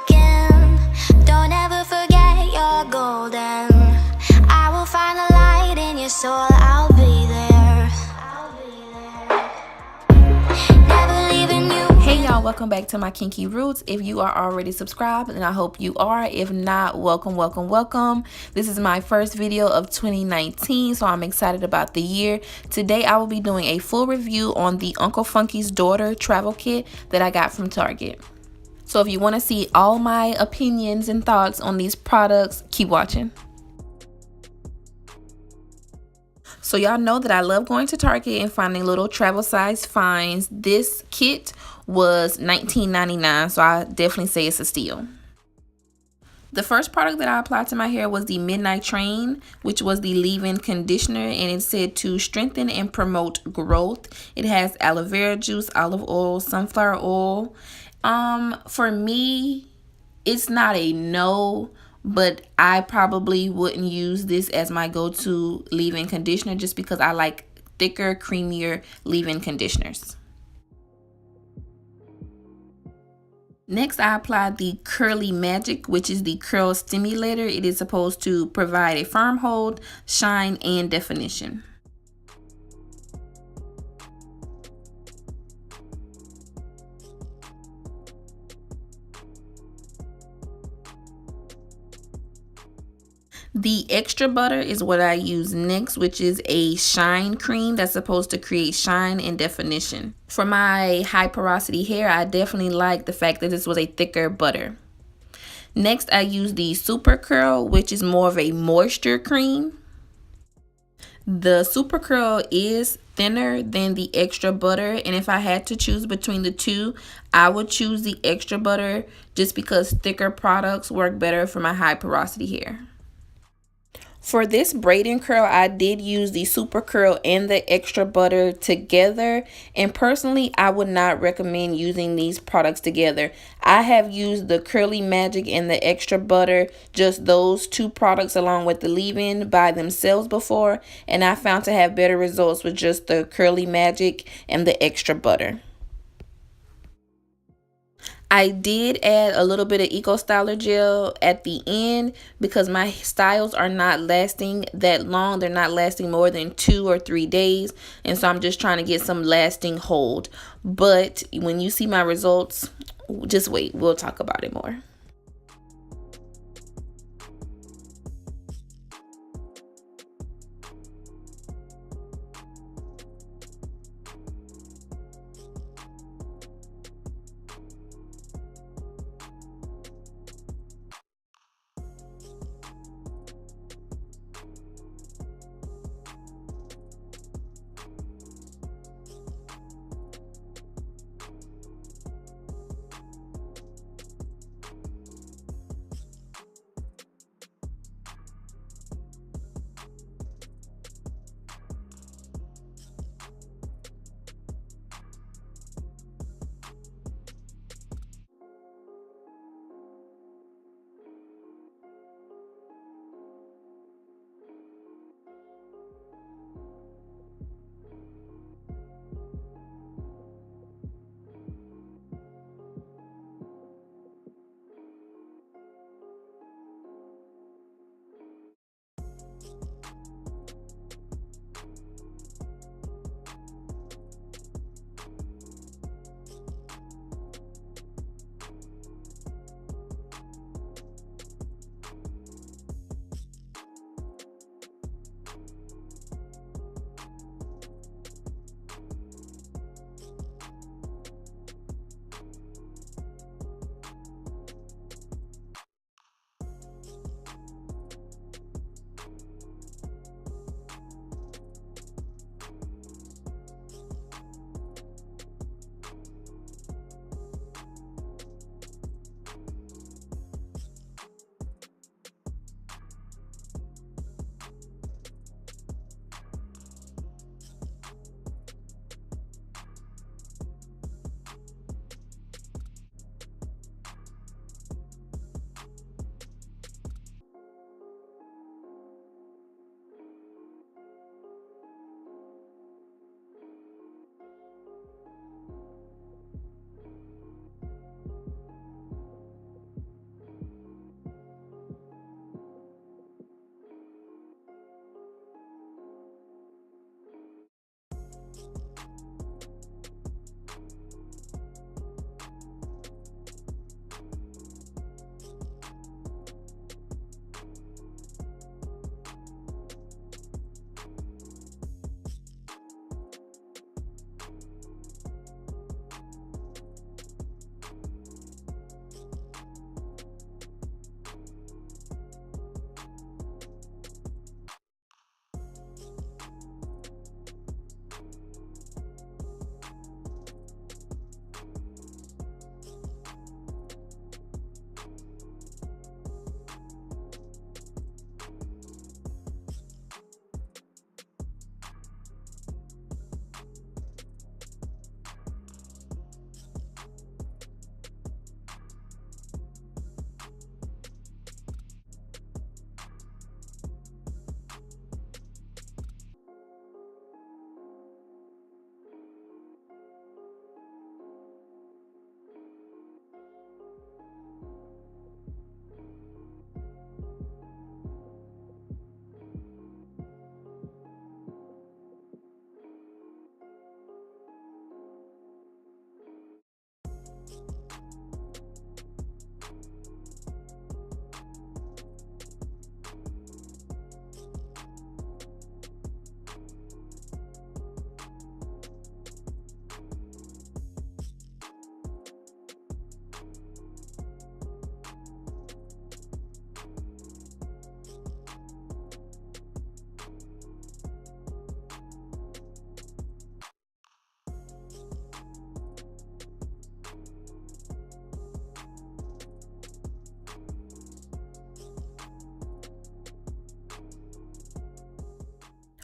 broken. Don't ever forget you're golden. I will find the light in your soul, I'll be there. Never leaving you. Hey y'all, welcome back to my kinky roots. If you are already subscribed, and I hope you are. If not, welcome. This is my first video of 2019, so I'm excited about the year. Today I will be doing a full review on the UncleFunky'sDaughter travel kit that I got from Target. So if you want to see all my opinions and thoughts on these products, keep watching. So y'all know that I love going to Target and finding little travel size finds. This kit was $19.99, so I definitely say it's a steal. The first product that I applied to my hair was the Midnight Train, which was the leave-in conditioner, and it said to strengthen and promote growth. It has aloe vera juice, olive oil, sunflower oil. For me, it's not a no, but I probably wouldn't use this as my go-to leave-in conditioner just because I like thicker, creamier leave-in conditioners. Next, I applied the Curley Magic, which is the curl stimulator. It is supposed to provide a firm hold, shine, and definition. The extra butter is what I use next, which is a shine cream that's supposed to create shine and definition. For my high porosity hair, I definitely like the fact that this was a thicker butter. Next, I use the Super Curl, which is more of a moisture cream. The Super Curl is thinner than the extra butter, and if I had to choose between the two, I would choose the extra butter just because thicker products work better for my high porosity hair. For this braiding curl, I did use the Super Curl and the extra butter together, and personally I would not recommend using these products together. I have used the Curley Magic and the extra butter, just those two products along with the leave-in by themselves before, and I found to have better results with just the Curley Magic and the extra butter. I did add a little bit of Eco Styler gel at the end because my styles are not lasting that long. They're not lasting more than 2 or 3 days. And so I'm just trying to get some lasting hold. But when you see my results, just wait. We'll talk about it more.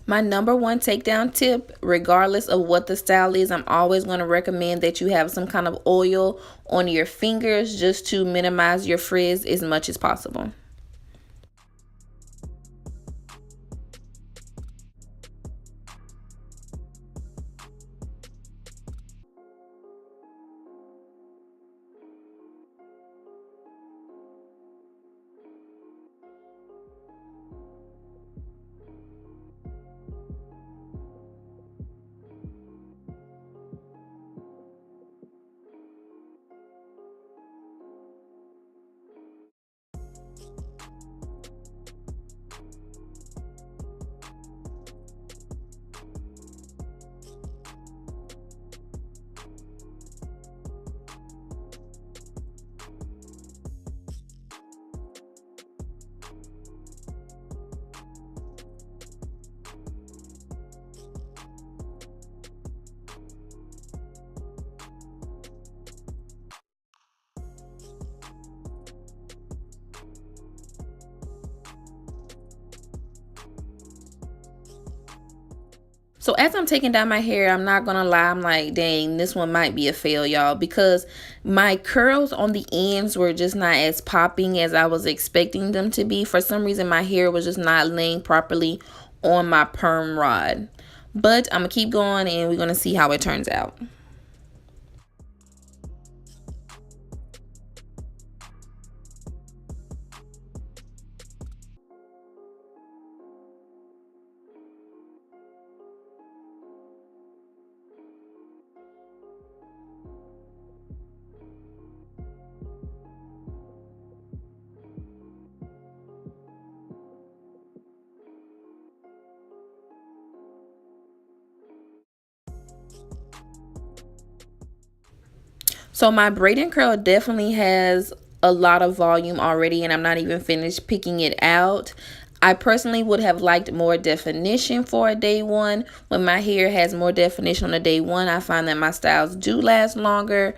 My number one takedown tip, regardless of what the style is, I'm always going to recommend that you have some kind of oil on your fingers just to minimize your frizz as much as possible. So as I'm taking down my hair, I'm not gonna lie, I'm like, dang, this one might be a fail, y'all, because my curls on the ends were just not as popping as I was expecting them to be. For some reason, my hair was just not laying properly on my perm rod. But I'm gonna keep going and we're gonna see how it turns out. So my braiding curl definitely has a lot of volume already, and I'm not even finished picking it out. I personally would have liked more definition for a day one. When my hair has more definition on a day one, I find that my styles do last longer.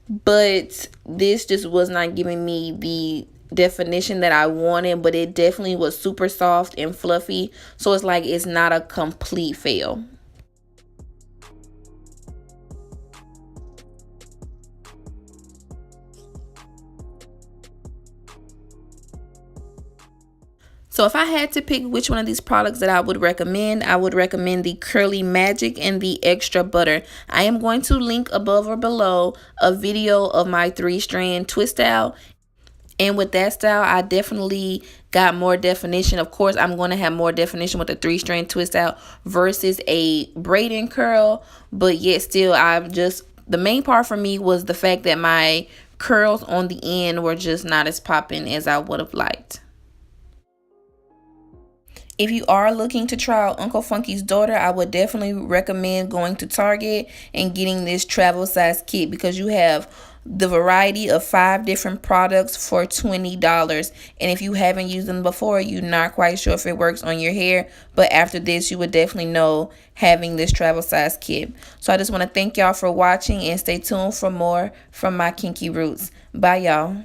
But this just was not giving me the definition that I wanted, but it definitely was super soft and fluffy. So it's like it's not a complete fail. So if I had to pick which one of these products that I would recommend the Curley Magic and the Extra Butter. I am going to link above or below a video of my 3-strand twist out. And with that style, I definitely got more definition. Of course, I'm going to have more definition with the 3-strand twist out versus a braiding curl. But yet still, the main part for me was the fact that my curls on the end were just not as popping as I would have liked. If you are looking to try out Uncle Funky's Daughter, I would definitely recommend going to Target and getting this travel size kit because you have the variety of 5 different products for $20. And if you haven't used them before, you're not quite sure if it works on your hair. But after this, you would definitely know having this travel size kit. So I just want to thank y'all for watching and stay tuned for more from my kinky roots. Bye, y'all.